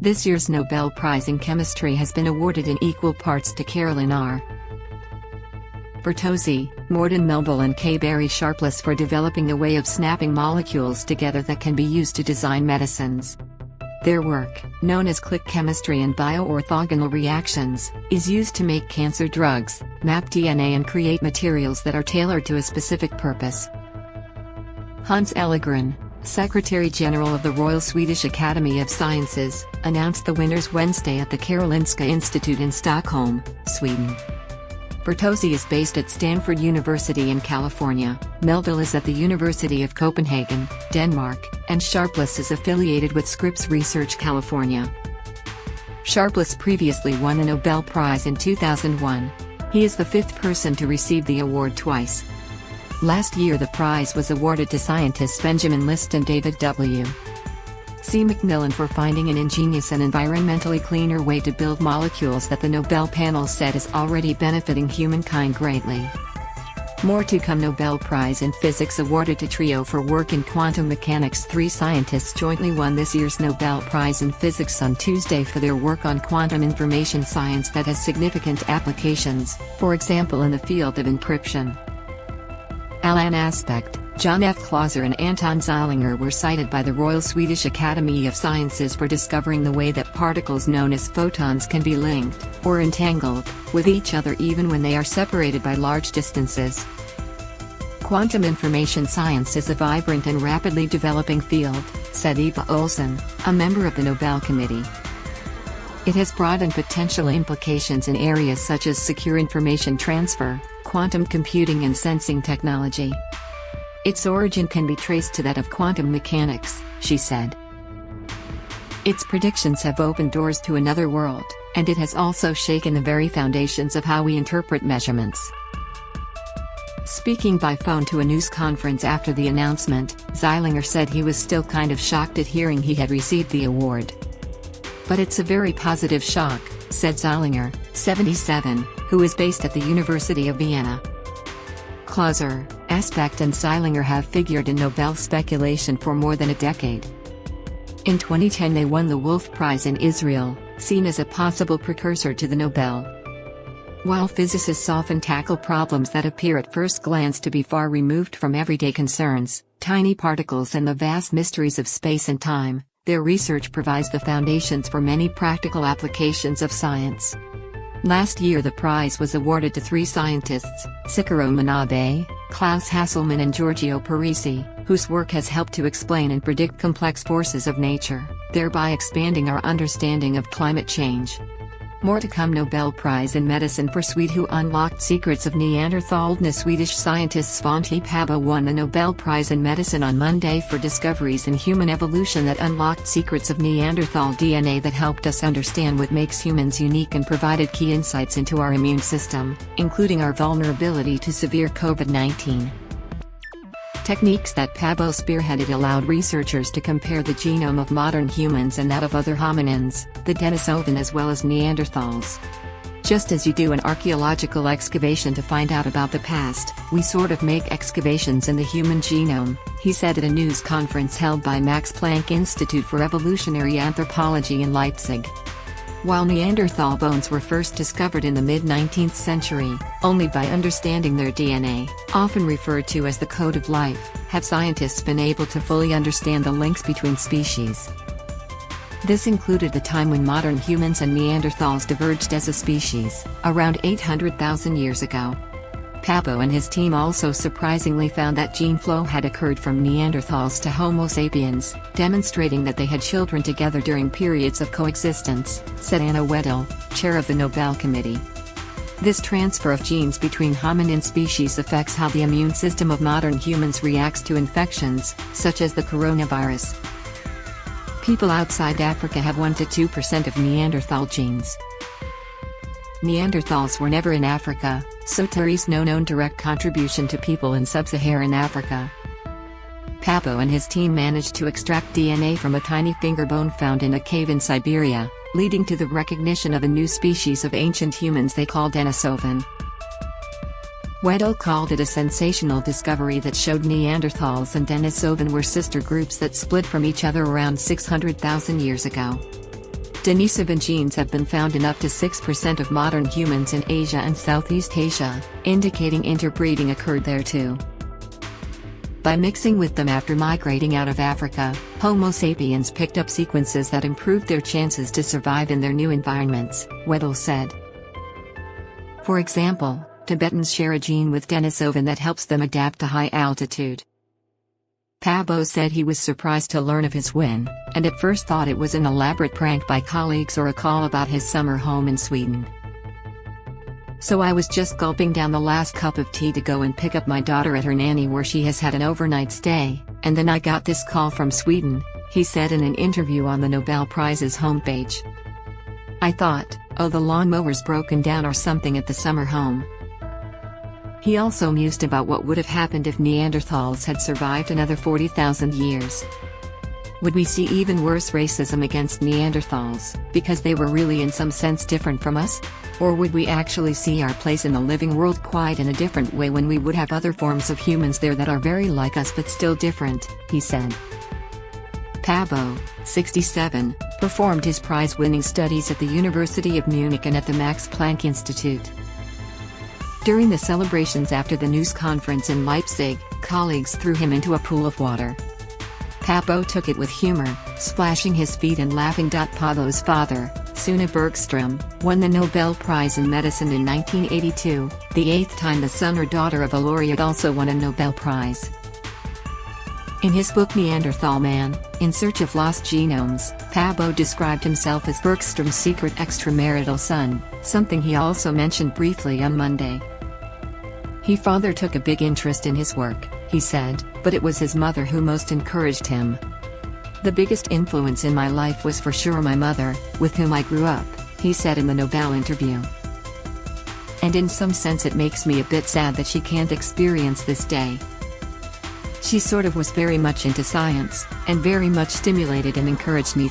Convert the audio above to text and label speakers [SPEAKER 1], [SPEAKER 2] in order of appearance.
[SPEAKER 1] This year's Nobel Prize in Chemistry has been awarded in equal parts to Carolyn R. Bertozzi, Morten Meldal and K. Sharpless for developing a way of snapping molecules together that can be used to design medicines. Their work, known as click chemistry and bioorthogonal reactions, is used to make cancer drugs, map DNA and create materials that are tailored to a specific purpose. Hans Ellegren, Secretary-General of the Royal Swedish Academy of Sciences, announced the winners Wednesday at the Karolinska Institute in Stockholm, Sweden. Bertozzi is based at Stanford University in California, Meldal is at the University of Copenhagen, Denmark, and Sharpless is affiliated with Scripps Research California. Sharpless previously won the Nobel Prize in 2001. He is the fifth person to receive the award twice. Last year the prize was awarded to scientists Benjamin List and David W. C. Macmillan for finding an ingenious and environmentally cleaner way to build molecules that the Nobel panel said is already benefiting humankind greatly. More to come. Nobel Prize in Physics awarded to trio for work in quantum mechanics. 3 scientists jointly won this year's Nobel Prize in Physics on Tuesday for their work on quantum information science that has significant applications, for example in the field of encryption. Alan Aspect, John F. Clauser and Anton Zeilinger were cited by the Royal Swedish Academy of Sciences for discovering the way that particles known as photons can be linked, or entangled, with each other even when they are separated by large distances. Quantum information science is a vibrant and rapidly developing field, said Eva Olsson, a member of the Nobel Committee. It has broad and potential implications in areas such as secure information transfer, quantum computing and sensing technology. Its origin can be traced to that of quantum mechanics, she said. Its predictions have opened doors to another world, and it has also shaken the very foundations of how we interpret measurements. Speaking by phone to a news conference after the announcement, Zeilinger said he was still kind of shocked at hearing he had received the award. But it's a very positive shock, said Zeilinger, 77, who is based at the University of Vienna. Clauser, Aspect and Zeilinger have figured in Nobel speculation for more than a decade. In 2010 they won the Wolf Prize in Israel, seen as a possible precursor to the Nobel. While physicists often tackle problems that appear at first glance to be far removed from everyday concerns, tiny particles and the vast mysteries of space and time, their research provides the foundations for many practical applications of science. Last year the prize was awarded to 3 scientists, Shigeru Manabe, Klaus Hasselmann and Giorgio Parisi, whose work has helped to explain and predict complex forces of nature, thereby expanding our understanding of climate change. More to come. Nobel Prize in Medicine for Swede who unlocked secrets of Neanderthal. Swedish scientist Svante Pääbo won the Nobel Prize in Medicine on Monday for discoveries in human evolution that unlocked secrets of Neanderthal DNA that helped us understand what makes humans unique and provided key insights into our immune system, including our vulnerability to severe COVID-19. Techniques that Pääbo spearheaded allowed researchers to compare the genome of modern humans and that of other hominins, the Denisovan as well as Neanderthals. Just as you do an archaeological excavation to find out about the past, we sort of make excavations in the human genome, he said at a news conference held by Max Planck Institute for Evolutionary Anthropology in Leipzig. While Neanderthal bones were first discovered in the mid-19th century, only by understanding their DNA, often referred to as the code of life, have scientists been able to fully understand the links between species. This included the time when modern humans and Neanderthals diverged as a species, around 800,000 years ago. Pääbo and his team also surprisingly found that gene flow had occurred from Neanderthals to Homo sapiens, demonstrating that they had children together during periods of coexistence, said Anna Wedel, chair of the Nobel Committee. This transfer of genes between hominin species affects how the immune system of modern humans reacts to infections, such as the coronavirus. People outside Africa have 1 to 2% of Neanderthal genes. Neanderthals were never in Africa, so there is no known direct contribution to people in sub-Saharan Africa. Pääbo and his team managed to extract DNA from a tiny finger bone found in a cave in Siberia, leading to the recognition of a new species of ancient humans they called Denisovan. Wedel called it a sensational discovery that showed Neanderthals and Denisovan were sister groups that split from each other around 600,000 years ago. Denisovan genes have been found in up to 6% of modern humans in Asia and Southeast Asia, indicating interbreeding occurred there too. By mixing with them after migrating out of Africa, Homo sapiens picked up sequences that improved their chances to survive in their new environments, Weddell said. For example, Tibetans share a gene with Denisovan that helps them adapt to high altitude. Pabo said he was surprised to learn of his win, and at first thought it was an elaborate prank by colleagues or a call about his summer home in Sweden. So I was just gulping down the last cup of tea to go and pick up my daughter at her nanny where she has had an overnight stay, and then I got this call from Sweden, he said in an interview on the Nobel Prize's homepage. I thought, oh, the lawnmower's broken down or something at the summer home. He also mused about what would have happened if Neanderthals had survived another 40,000 years. Would we see even worse racism against Neanderthals, because they were really in some sense different from us? Or would we actually see our place in the living world quite in a different way when we would have other forms of humans there that are very like us but still different, he said. Pabo, 67, performed his prize-winning studies at the University of Munich and at the Max Planck Institute. During the celebrations after the news conference in Leipzig, colleagues threw him into a pool of water. Pabo took it with humor, splashing his feet and laughing. Pabo's father, Sune Bergström, won the Nobel Prize in Medicine in 1982, the 8th time the son or daughter of a laureate also won a Nobel Prize. In his book Neanderthal Man, In Search of Lost Genomes, Pabo described himself as Bergström's secret extramarital son, something he also mentioned briefly on Monday. His father took a big interest in his work, he said, but it was his mother who most encouraged him. The biggest influence in my life was for sure my mother, with whom I grew up, he said in the Nobel interview. And in some sense it makes me a bit sad that she can't experience this day. She sort of was very much into science, and very much stimulated and encouraged me